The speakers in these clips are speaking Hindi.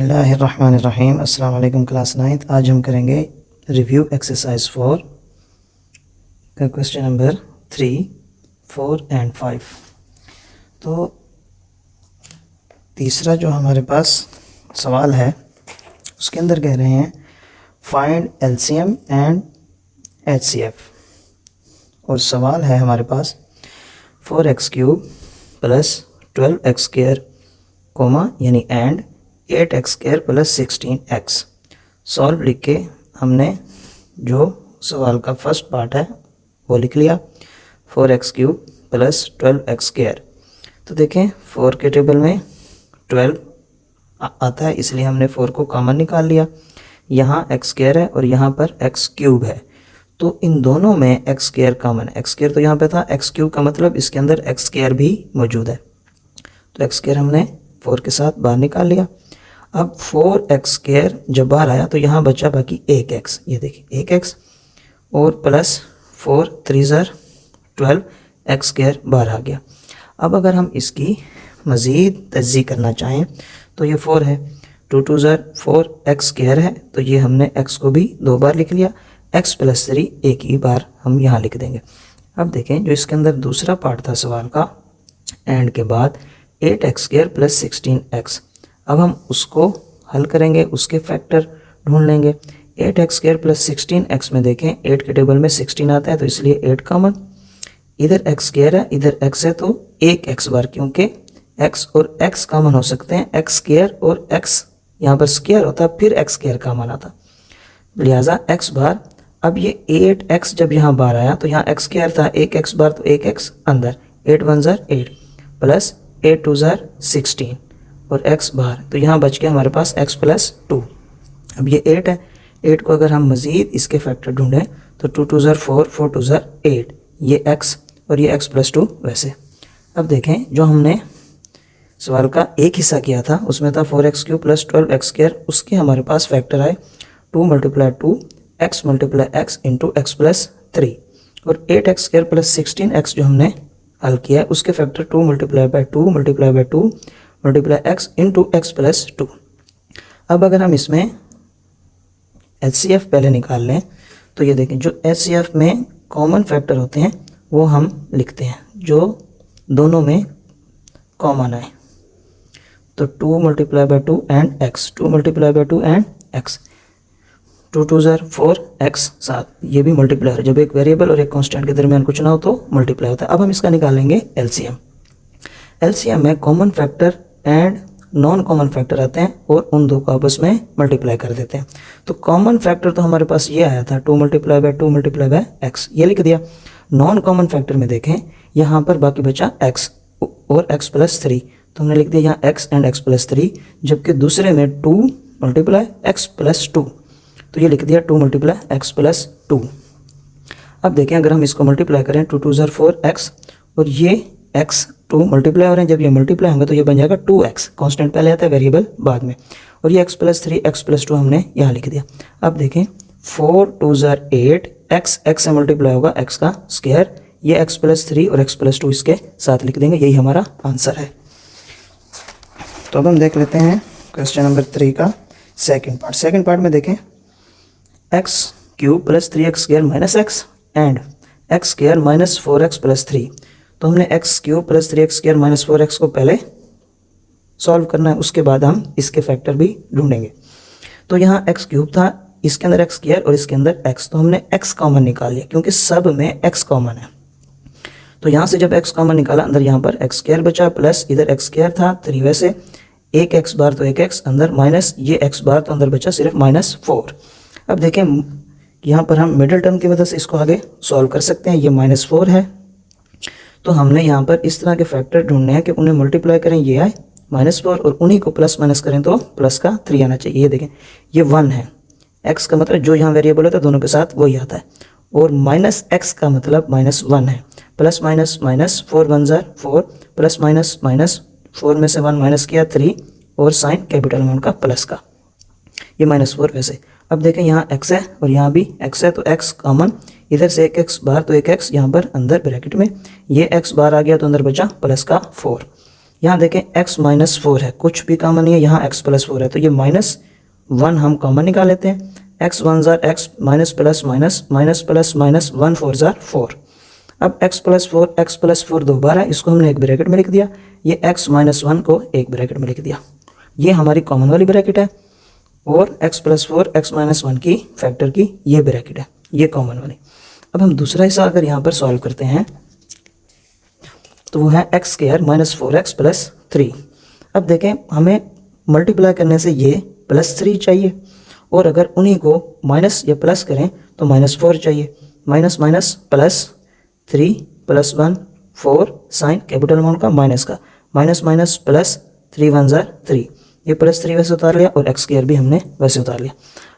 बिस्मिल्लाहिर्रहमानिर्रहीम। अस्सलाम वालेकुम क्लास 9th। आज हम करेंगे रिव्यू एक्सरसाइज 4 का क्वेश्चन नंबर 3, 4 एंड 5। तो तीसरा जो हमारे पास सवाल है उसके अंदर कह रहे हैं फाइंड एलसीएम एंड एचसीएफ, और सवाल है हमारे पास 4x³ प्लस 12x² कोमा यानी and 8x² plus 16x। Solve लिख के हमने जो सवाल का फर्स्ट पार्ट है वो लिख लिया, 4x³ प्लस 12x²। तो देखें 4 के टेबल में 12 आता है, इसलिए हमने 4 को कॉमन निकाल लिया। यहाँ x² है और यहाँ पर x³ है, तो इन दोनों में x² कॉमन है। x² तो यहाँ पे था, x³ का मतलब इसके अंदर x² भी मौजूद है, तो x² हमने 4 के साथ बाहर निकाल लिया। अब 4x² जब बाहर आया तो यहाँ बचा बाकी 1x, ये देखिए 1x और प्लस 4 3 12 x² बाहर आ गया। अब अगर हम इसकी मज़ीद तज़्ज़ी करना चाहें तो ये 4 है, 2 2 4 x² है, तो ये हमने x को भी 2 बार लिख लिया, x प्लस 3 एक ही बार हम यहाँ लिख देंगे। अब देखें जो इसके अंदर दूसरा पार्ट था सवाल का, एंड के बाद 8x² प्लस 16x। अब हम उसको हल करेंगे, उसके फैक्टर ढूंढ लेंगे। 8x² प्लस 16x में देखें 8 के टेबल में 16 आता है, तो इसलिए 8 कॉमन। इधर x² है, इधर x है, तो एक x बार, क्योंकि x और x कॉमन हो सकते हैं। x² और x यहाँ पर स्क्वायर होता फिर x² कॉमन आता, लिहाजा x बार। अब ये 8x जब यहाँ बार आया तो यहाँ x² था, एक x बार, तो एक x अंदर, 8 1 8 प्लस 8 2 16 और x बाहर, तो यहाँ बच गया हमारे पास x प्लस 2। अब ये 8 है, 8 को अगर हम मज़ीद इसके फैक्टर ढूंढें तो 2 2 4 4 2 8, ये x और ये x प्लस 2 वैसे। अब देखें जो हमने सवाल का एक हिस्सा किया था उसमें था 4x³ प्लस 12x², उसके हमारे पास फैक्टर आए 2 × 2 x × x into x plus 3, और 8x² प्लस 16x जो हमने हल किया है उसके factor 2 × 2 × 2 multiply x into x plus 2। अब अगर हम इसमें HCF पहले निकाल लें तो ये देखें जो HCF में कॉमन फैक्टर होते हैं वो हम लिखते हैं, जो दोनों में कॉमन आए। तो 2 × 2 and x, 2 × 2 and x, 2 2 4 x 7, ये भी मल्टीप्लाई। जब एक वेरिएबल और एक कांस्टेंट के दरमियान कुछ ना हो तो मल्टीप्लाई होता है। अब हम इसका निकालेंगे LCM। LCM में common factor and non common factor आते हैं और उन दो को आपस में मल्टीप्लाई कर देते हैं। तो कॉमन फैक्टर तो हमारे पास ये आया था 2 × 2 × x, ये लिख दिया। नॉन कॉमन फैक्टर में देखें यहाँ पर बाकी बचा x और x प्लस 3, तो हमने लिख दिया यहाँ x एंड x प्लस 3, जबकि दूसरे में 2 × x प्लस 2, तो ये लिख दिया 2 × x प्लस 2। अब देखें अगर हम इसको मल्टीप्लाई करें 2 2 4x और ये x 2 मल्टीप्लाई हो रहे हैं, जब ये मल्टीप्लाई होंगे तो ये बन जाएगा 2x, कांस्टेंट पहले आता है वेरिएबल बाद में, और ये x प्लस 3 x प्लस 2 हमने यहाँ लिख दिया। अब देखें 4 2 8 x से मल्टीप्लाई होगा x का स्क्वायर, ये x प्लस 3 और x प्लस 2 इसके साथ लिख देंगे, यही हमारा आंसर है। तो अब हम देख लेते हैं क्वेश्चन नंबर 3 का सेकेंड पार्ट। सेकेंड पार्ट में देखें x³ plus 3x² minus x and x² minus 4x plus 3। तो हमने x³ plus 3x² minus 4x को पहले सॉल्व करना है, उसके बाद हम इसके फैक्टर भी ढूंढेंगे। तो यहाँ x³ था, इसके अंदर x² और इसके अंदर x, तो हमने x कॉमन निकाल लिया क्योंकि सब में x कॉमन है। तो यहाँ से जब x कॉमन निकाला अंदर यहाँ पर x² बचा, प्लस इधर x² था 3 वैसे, एक x बार तो एक x अंदर, माइनस ये x बार तो अंदर बचा सिर्फ -4। अब देखें यहाँ पर हम मिडिल टर्म की मदद से इसको आगे सॉल्व कर सकते हैं। ये -4 है, तो हमने यहाँ पर इस तरह के फैक्टर ढूंढने हैं कि उन्हें मल्टीप्लाई करें, ये आए -4 और उन्हीं को प्लस माइनस करें तो प्लस का 3 आना चाहिए। ये देखें ये 1 है, x का मतलब जो यहाँ वेरिएबल होता है दोनों के साथ वही आता है, और -x का मतलब -1 है। Plus minus minus 4 1 4 plus minus minus 4 में से 1 माइनस किया 3, और साइन कैपिटल अमाउंट का प्लस का, ये -4 वैसे। अब देखें यहाँ x है और यहाँ भी x है, तो x कॉमन, इधर से एक x बार तो एक x यहाँ पर अंदर ब्रैकेट में, ये x बार आ गया तो अंदर बचा प्लस का 4। यहाँ देखें x माइनस 4 है, कुछ भी कॉमन नहीं है, यहाँ x प्लस 4 है, तो ये -1 हम कॉमन निकाल लेते हैं। x 1 jar x minus plus minus minus plus minus 1 4 jar 4। अब x प्लस 4 दो बार है, इसको हमने एक ब्रैकेट में लिख दिया, ये x माइनस 1 को एक ब्रैकेट में लिख दिया। ये हमारी कॉमन वाली ब्रैकेट है और x प्लस 4 x माइनस 1 की फैक्टर की ये ब्रैकेट है, ये कॉमन वाली। अब हम दूसरा हिस्सा अगर यहाँ पर सॉल्व करते हैं तो वो है x square minus 4x plus 3। अब देखें हमें मल्टीप्लाई करने से ये प्लस 3 चाहिए और अगर उन्हीं को माइनस या प्लस करें तो -4 चाहिए। Minus minus plus 3 plus 1 4 sign capital amount का माइनस का, माइनस माइनस प्लस 3 1 जार 3, ये प्लस 3 वैसे उतार लिया और x स्क्वायर भी हमने वैसे उतार लिया।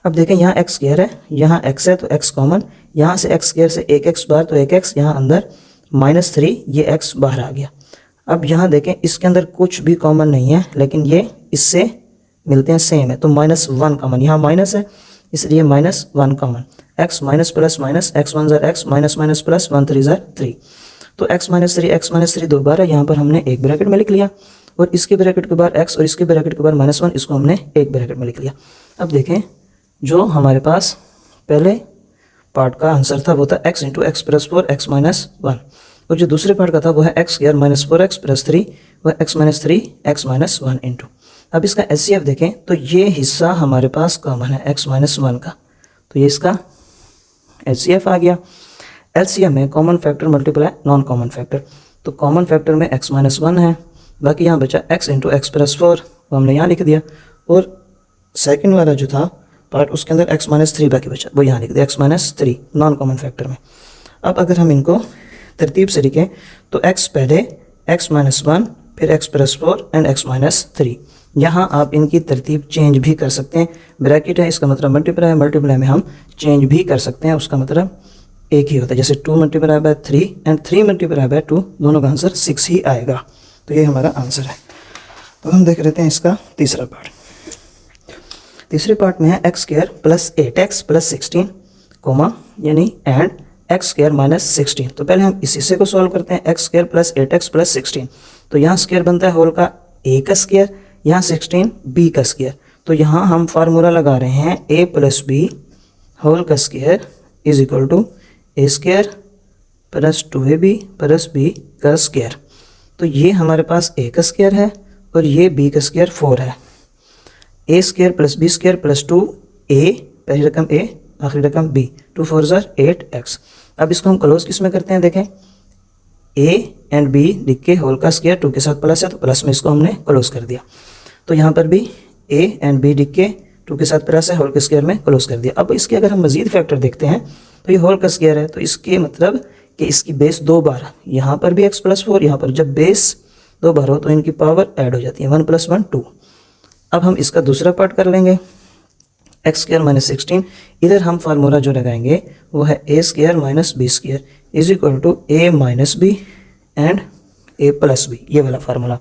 अब देखें यहाँ x स्क्वायर है, यहाँ x है तो x कॉमन, यहाँ से x स्क्वायर से एक x बाहर तो एक x, यहाँ अंदर -3 ये x बाहर आ गया। अब यहाँ देखें इसके अंदर कुछ भी कॉमन नहीं है, लेकिन ये इससे मिलते हैं, सेम है, तो -1 कॉमन, यहाँ माइनस है इसलिए -1 common. x minus plus minus x 1 jar x minus minus plus 1 3 jar 3, तो x माइनस 3 दो बार है, यहाँ पर हमने एक ब्रैकेट में लिख लिया और इसके ब्रैकेट के बाद x और इसके ब्रैकेट के बाद -1, इसको हमने एक ब्रैकेट में लिख लिया। अब देखें जो हमारे पास पहले पार्ट का आंसर था वो था x into x plus 4 x minus 1, और जो दूसरे पार्ट का था वो है x square minus 4x plus 3 वह x minus 3 x minus 1 into. अब इसका HCF देखें तो ये हिस्सा हमारे पास कॉमन है x माइनस 1 का, तो ये इसका HCF आ गया। LCM में common factor multiply non common factor, तो कॉमन फैक्टर में x माइनस 1 है, बाकी यहाँ बचा x इंटू एक्स प्लस 4, वो हमने यहाँ लिख दिया, और सेकंड वाला जो था पार्ट उसके अंदर x माइनस 3 बाकी बचा, वो यहाँ लिख दिया x minus 3 non common factor में। अब अगर हम इनको तरतीब से लिखें तो x पहले x माइनस 1 फिर x plus 4 and x minus 3। यहाँ आप इनकी तरतीब चेंज भी कर सकते हैं, ब्रैकेट है इसका मतलब मल्टीप्लाई है, मल्टीप्लाई में हम चेंज भी कर सकते हैं, उसका मतलब एक ही होता है, जैसे 2 multiply by 3 and 3 multiply by 2, दोनों का आंसर 6 ही आएगा। तो ये हमारा आंसर है। तो हम देख लेते हैं इसका तीसरा पार्ट। तीसरे पार्ट में है x square plus 8x plus 16 comma यानी एंड x स्क्वायर माइनस 16। तो पहले हम इस हिस्से को सॉल्व करते हैं, x square plus 8x plus 16, तो यहाँ स्क्वायर बनता है होल का a का स्क्वायर, यहाँ 16 b का स्क्वायर, तो यहाँ हम फार्मूला लगा रहे हैं a प्लस b होल का square is equal to a square plus 2ab plus b का स्क्वायर। तो ये हमारे पास a का स्क्वायर है और ये b का स्क्वायर 4 है, a square plus b square plus 2a, पहली रकम a आखिरी रकम b, 2 4 जार 8x। अब इसको हम क्लोज किस में करते हैं, देखें a एंड b लिख के होल का स्क्वायर 2 के साथ प्लस है तो प्लस में इसको हमने क्लोज कर दिया, तो यहाँ पर भी a एंड b लिख के 2 के साथ प्लस है होल के स्क्वायर में क्लोज कर दिया। अब इसके अगर हम मजीद फैक्टर देखते हैं तो ये होल का स्क्वायर है, तो इसके मतलब कि इसकी बेस 2 बार, यहाँ पर भी x प्लस 4, यहाँ पर जब बेस 2 बार हो तो इनकी पावर ऐड हो जाती है, 1 + 1 2। अब हम इसका दूसरा पार्ट कर लेंगे, एक्स स्क्वायर माइनस 16, इधर हम फार्मूला जो लगाएंगे वो है a square minus b square is equal to a minus b and a plus b, ये वाला फार्मूला।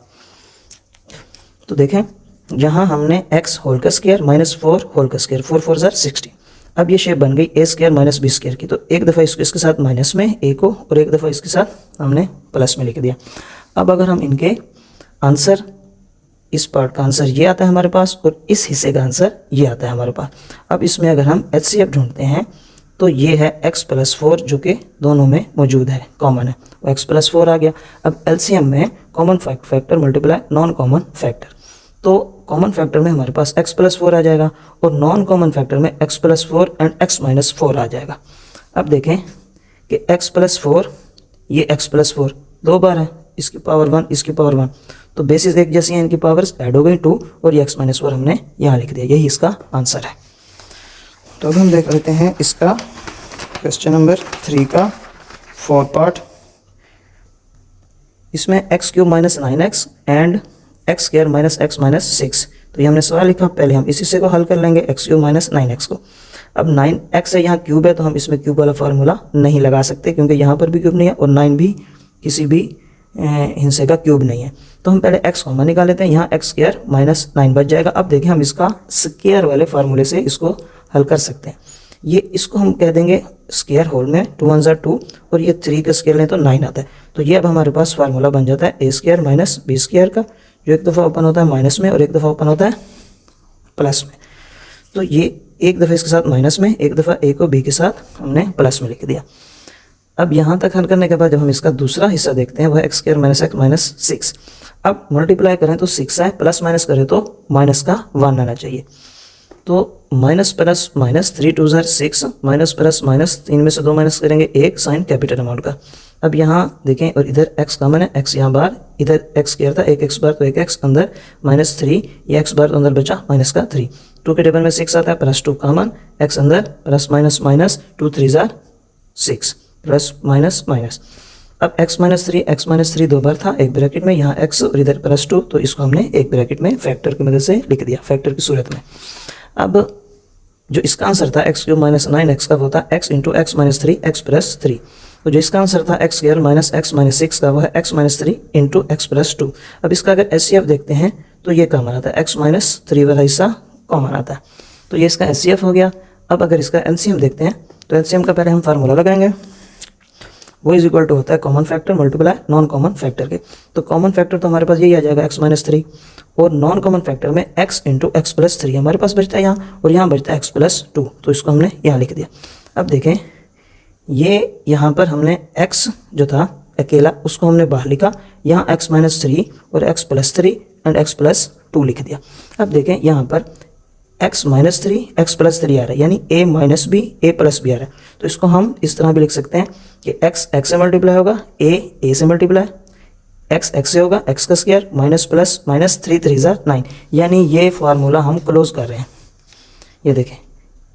तो देखें यहाँ हमने x होल का स्क्वायर माइनस 4 होल का स्क्वायर, 4 4 जार 16। अब ये शेप बन गई a square minus b square की, तो एक दफ़ा इसको इसके साथ माइनस में ए को और एक दफ़ा इसके साथ हमने प्लस में लिख दिया। अब अगर हम इनके आंसर, इस पार्ट का आंसर ये आता है हमारे पास और इस हिस्से का आंसर ये आता है हमारे पास। अब इसमें अगर हम HCF ढूंढते हैं तो ये है x प्लस 4 जो कि दोनों में मौजूद है, कॉमन है, वो x प्लस 4 आ गया। अब LCM में common factor multiply non common factor, तो कॉमन फैक्टर में हमारे पास x प्लस 4 आ जाएगा और नॉन कॉमन फैक्टर में x plus 4 and x minus 4 आ जाएगा। अब देखें कि x प्लस 4, ये x प्लस 4 दो बार है, इसकी पावर 1 इसकी पावर 1, तो बेसिस एक जैसी हैं, इनकी पावर्स ऐड हो गई 2 और ये x माइनस 4 हमने यहाँ लिख दिया, यही इसका आंसर है। तो अब हम देख लेते हैं इसका क्वेश्चन नंबर 3 का 4 पार्ट। इसमें x³ minus 9x and x square minus x minus 6, तो ये हमने सवाल लिखा, पहले हम इस हिस्से को हल कर लेंगे x³ माइनस 9x को। अब 9x है, यहाँ क्यूब है, तो हम इसमें क्यूब वाला फार्मूला नहीं लगा सकते क्योंकि यहाँ पर भी क्यूब नहीं है और 9 भी किसी भी हिस्से का क्यूब नहीं है, तो हम पहले x कॉमन निकाल लेते हैं, यहाँ x स्क्वायर माइनस 9 बच जाएगा। अब देखें हम इसका स्क्वायर वाले फार्मूले से इसको हल कर सकते हैं। ये इसको हम कह देंगे स्क्वायर होल में 2 1 जार 2 और ये 3 का स्क्वायर लें तो 9 आता है, तो ये अब हमारे पास फार्मूला बन जाता है a square minus b square का, जो एक दफ़ा ओपन होता है माइनस में और एक दफ़ा ओपन होता है प्लस में। तो ये एक दफ़ा इसके साथ माइनस में, एक दफ़ा ए को बी के साथ हमने प्लस में लिख दिया। अब यहाँ तक हल करने के बाद जब हम इसका दूसरा हिस्सा देखते हैं वह x square minus x minus 6। अब मल्टीप्लाई करें तो 6 है, प्लस माइनस करें तो माइनस का 1 आना चाहिए। तो माइनस प्लस माइनस 3 2 ज़ार 6, माइनस प्लस माइनस 3 में से 2 माइनस करेंगे 1 साइन कैपिटल अमाउंट का। अब यहाँ देखें और इधर x कॉमन है, x यहाँ बाहर, इधर x स्क्वायर था, एक x बार तो एक x अंदर माइनस 3, ये x बार तो अंदर बचा माइनस का 3। 2 के टेबल में 6 आता है, प्लस 2 कॉमन, x अंदर प्लस माइनस माइनस 2 3 ज़ार 6 प्लस माइनस माइनस। अब x माइनस 3 दो बार था एक ब्रैकेट में, यहाँ x और इधर प्लस 2, तो इसको हमने एक ब्रैकेट में फैक्टर की मदद से लिख दिया, फैक्टर की सूरत में। अब जो इसका आंसर था एक्स क्यूब माइनस 9x का वो था x into x minus 3 x plus 3। तो जो इसका आंसर था x square minus x minus 6 का वो है x minus 3 into x plus 2। अब इसका अगर HCF देखते हैं तो ये कॉमन आता है, x माइनस 3 वाला हिस्सा कॉमन आता है, तो ये इसका HCF हो गया। अब अगर इसका LCM देखते हैं तो LCM का पहले हम फार्मूला लगाएंगे, वो इज इक्वल टू होता है common factor multiply non common factor के। तो कॉमन फैक्टर तो हमारे पास यही आ जाएगा x माइनस 3, और नॉन कॉमन फैक्टर में x इंटू एक्स प्लस 3 हमारे पास बचता है यहाँ, और यहाँ बचता है x प्लस 2, तो इसको हमने यहाँ लिख दिया। अब देखें ये यहाँ पर हमने x जो था अकेला उसको हमने बाहर लिखा, यहाँ x माइनस 3 और x plus 3 and x plus 2 लिख दिया। अब देखें यहाँ पर x माइनस 3 x प्लस 3 आ रहा है, यानी a minus b a plus b आ रहा है। तो इसको हम इस तरह भी लिख सकते हैं कि x से मल्टीप्लाई होगा, a से मल्टीप्लाई, x से होगा x का स्क्वायर माइनस प्लस माइनस 3 3 ज़ार 9, यानी ये फार्मूला हम क्लोज कर रहे हैं। ये देखें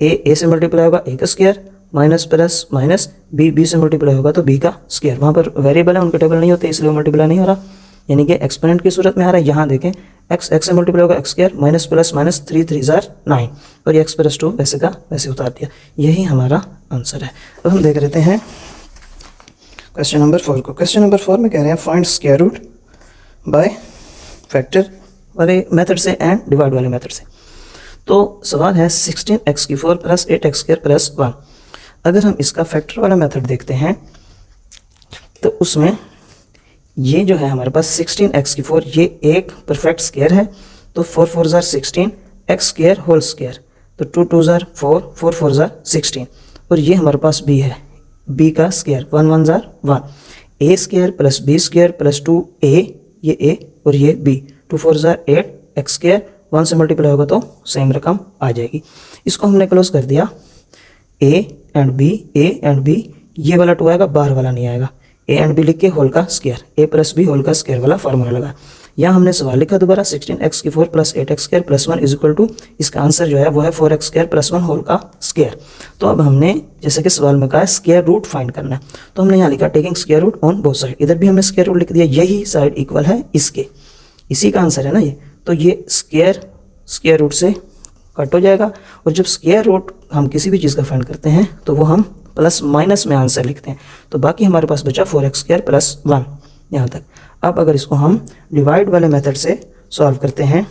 a से मल्टीप्लाई होगा a का square minus plus minus b से मल्टीप्लाई होगा तो b का स्क्वायर। वहाँ पर वेरिएबल है, उनके टेबल नहीं होते इसलिए मल्टीप्लाई नहीं हो रहा, यानी कि एक्सपोनेंट की सूरत में आ रहा है। यहाँ देखें x से मल्टीप्लाई होगा x square minus plus minus 3 3 ज़ार 9, और ये x प्लस 2 वैसे का वैसे उतार दिया। यही हमारा आंसर है। अब हम देख लेते हैं क्वेश्चन नंबर 4 को। क्वेश्चन नंबर 4 में कह रहे हैं find square root by factor वाले मेथड से एंड डिवाइड वाले मेथड से। तो सवाल है 16x³ प्लस 8x² प्लस 1। अगर हम इसका फैक्टर वाला मेथड देखते हैं तो उसमें ये जो है हमारे पास 16x³ ये एक परफेक्ट स्क्वायर है, तो 4 4 ज़ार 16 x² होल स्क्वायर, तो 2 2 ज़ार 4 4 4 ज़ार 16, और ये हमारे पास b है, b का स्क्वायर 1 1 ज़ार 1, a square plus b square plus 2a, ये a और ये b, 2 4 ज़ार 8 x², 1 से मल्टीप्लाई होगा तो सेम रकम आ जाएगी। इसको हमने क्लोज कर दिया, a एंड b, ये वाला 2 आएगा, बाहर वाला नहीं आएगा, a एंड b लिख के होल का square, a plus b whole का स्क्वायर वाला फार्मूला लगा। यहाँ हमने सवाल लिखा दोबारा 16x³ plus 8x² plus 1 is equal to, इसका आंसर जो है वो है 4x² प्लस 1 होल का स्क्वायर। तो अब हमने जैसे कि सवाल में कहा है स्क्वायर रूट फाइंड करना है, तो हमने यहाँ लिखा taking square root on both side, इधर भी हमने स्क्वायर रूट लिख दिया, यही साइड इक्वल है इसके, इसी का आंसर है ना ये। तो ये स्क्वायर रूट से कट हो जाएगा, और जब स्क्वायर रूट हम किसी भी चीज़ का फाइंड करते हैं तो वो हम प्लस माइनस में आंसर लिखते हैं, तो बाकी हमारे पास बचा 4x² प्लस 1 यहाँ तक। अब अगर इसको हम डिवाइड वाले मेथड से सॉल्व करते हैं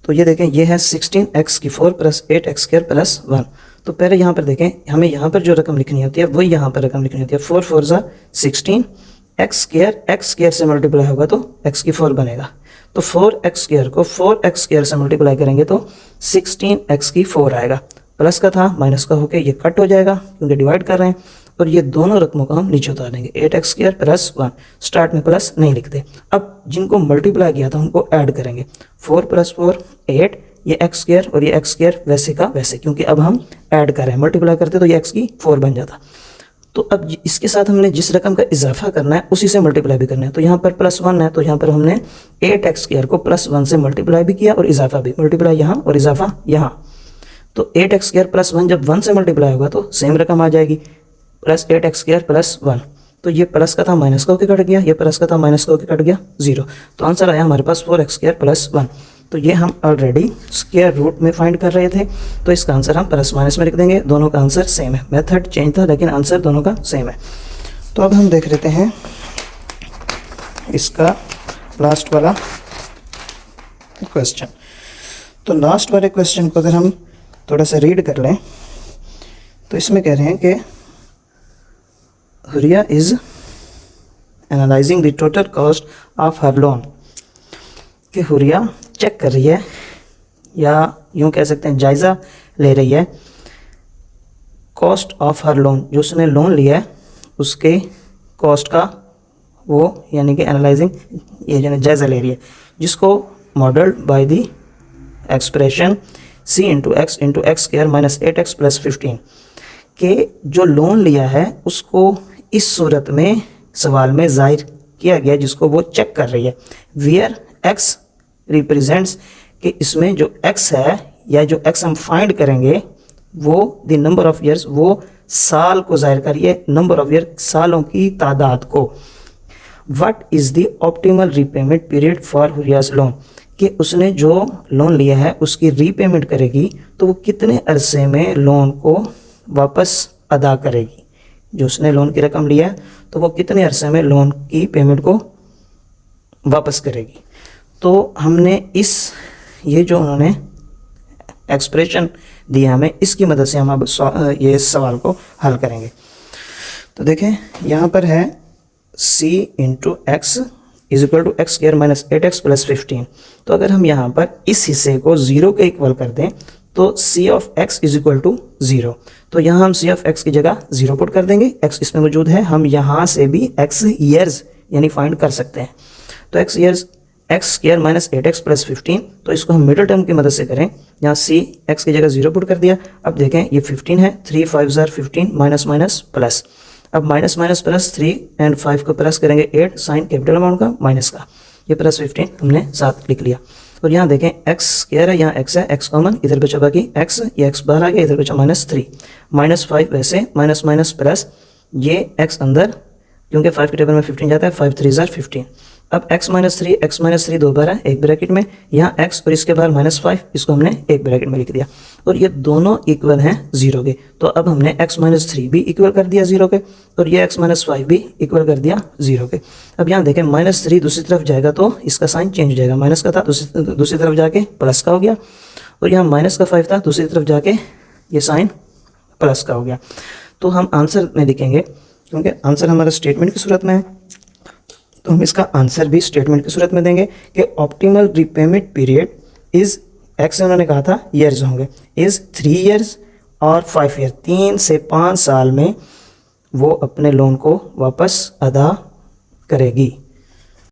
तो ये देखें ये है 16x³ प्लस 8x² प्लस 1। तो पहले यहाँ पर देखें हमें यहाँ पर जो रकम लिखनी होती है वही यहाँ पर रकम लिखनी होती है, 4 4 ज़ार 16 x² से मल्टीप्लाई होगा तो x³ बनेगा, तो 4x² को 4x² से मल्टीप्लाई करेंगे तो 16x³ आएगा, प्लस का था माइनस का होके ये कट हो जाएगा क्योंकि डिवाइड कर रहे हैं, और ये दोनों रकमों को हम नीचे उतार देंगे, 8x² प्लस 1, स्टार्ट में प्लस नहीं लिखते। अब जिनको मल्टीप्लाई किया था उनको ऐड करेंगे, 4 प्लस 4 8, ये x² और ये x² वैसे का वैसे, क्योंकि अब हम ऐड कर रहे हैं, मल्टीप्लाई करते तो ये x³ बन जाता। तो अब इसके साथ हमने जिस रकम का इजाफा करना है उसी से मल्टीप्लाई भी करना है, तो यहाँ पर प्लस 1 है तो यहाँ पर हमने 8x² को प्लस 1 से मल्टीप्लाई भी किया और इजाफा भी, मल्टीप्लाई यहाँ और इजाफा यहाँ, तो 8x² प्लस 1 जब 1 से मल्टीप्लाई होगा तो सेम रकम आ जाएगी, प्लस 8x² प्लस 1, तो ये प्लस का था माइनस का होकर कट गया, ये प्लस का था माइनस का होकर कट गया 0, तो आंसर आया हमारे पास 4x² प्लस 1। तो ये हम ऑलरेडी स्क्वायर रूट में फाइंड कर रहे थे, तो इसका आंसर हम प्लस माइनस में लिख देंगे, दोनों का आंसर सेम है, मेथड चेंज था लेकिन आंसर दोनों का सेम है। तो अब हम देख लेते हैं इसका लास्ट वाला क्वेश्चन। तो लास्ट वाले क्वेश्चन को अगर हम थोड़ा सा रीड कर लें तो इसमें कह रहे हैं कि Huriya is analysing the total cost of her loan, कि हुरिया चेक कर रही है या यूँ कह सकते हैं जायज़ा ले रही है कॉस्ट ऑफ हर लोन, जो उसने लोन लिया है उसके कॉस्ट का वो यानी कि एनालाइजिंग ये जो जायज़ा ले रही है, जिसको modelled by the expression c into x square minus 8x plus 15 के जो लोन लिया है उसको इस सूरत में सवाल में जाहिर किया गया जिसको वो चेक कर रही है। वेयर x रिप्रेजेंट्स कि इसमें जो x है या जो x हम फाइंड करेंगे वो द नंबर ऑफ ईयर्स, वो साल को जाहिर करिए, नंबर ऑफ ईयर सालों की तादाद को। What is the optimal repayment period for हुरियास लोन, कि उसने जो लोन लिया है उसकी रीपेमेंट करेगी तो वो कितने अरसे में लोन को वापस अदा करेगी। जो उसने लोन की रकम लिया है तो वो कितने अरसे में लोन की पेमेंट को वापस करेगी। तो हमने ये जो उन्होंने एक्सप्रेशन दिया हमें, इसकी मदद से हम अब ये सवाल को हल करेंगे। तो देखें यहाँ पर है c into x is equal to x square minus 8x plus 15। तो अगर हम यहाँ पर इस हिस्से को 0 के इक्वल कर दें तो c of x is equal to 0। तो यहाँ हम c ऑफ x की जगह 0 पुट कर देंगे, x इसमें मौजूद है, हम यहाँ से भी x ईयर्स यानी फाइंड कर सकते हैं। तो x years x square minus 8x plus 15, तो इसको हम मिडिल टर्म की मदद से करें। यहाँ c x की जगह 0 पुट कर दिया। अब देखें ये 15 है, 3 5 15 माइनस माइनस प्लस। अब माइनस माइनस प्लस 3 और 5 को प्लस करेंगे 8, साइन कैपिटल अमाउंट का माइनस का, ये प्लस 15 हमने साथ लिख लिया। और यहाँ देखें एक्स स्क्वायर है, यहाँ एक्स है, एक्स कॉमन, इधर बचा बाकी एक्स, ये एक्स बाहर आ गया, इधर बचा माइनस 3, माइनस 5 वैसे, माइनस माइनस प्लस, ये एक्स अंदर क्योंकि 5 के टेबल में 15 जाता है, 5 3 15। अब x माइनस 3 दो बार है एक ब्रैकेट में, यहाँ x और इसके बाद माइनस 5, इसको हमने एक ब्रैकेट में लिख दिया और ये दोनों इक्वल हैं 0 के। तो अब हमने x माइनस 3 भी इक्वल कर दिया 0 के और ये x माइनस 5 भी इक्वल कर दिया 0 के। अब यहाँ देखें माइनस 3 दूसरी तरफ जाएगा तो इसका साइन चेंज हो जाएगा, माइनस का था दूसरी तरफ जाके प्लस का हो गया, और यहाँ माइनस का 5 था दूसरी तरफ जाके ये साइन प्लस का हो गया। तो हम आंसर में लिखेंगे, क्योंकि आंसर हमारा स्टेटमेंट की सूरत में है तो हम इसका आंसर भी स्टेटमेंट की सूरत में देंगे कि optimal repayment period is x, उन्होंने कहा था ईयर्स होंगे, इज़ 3 ईयर्स और 5 ईयर, 3 से 5 साल में वो अपने लोन को वापस अदा करेगी।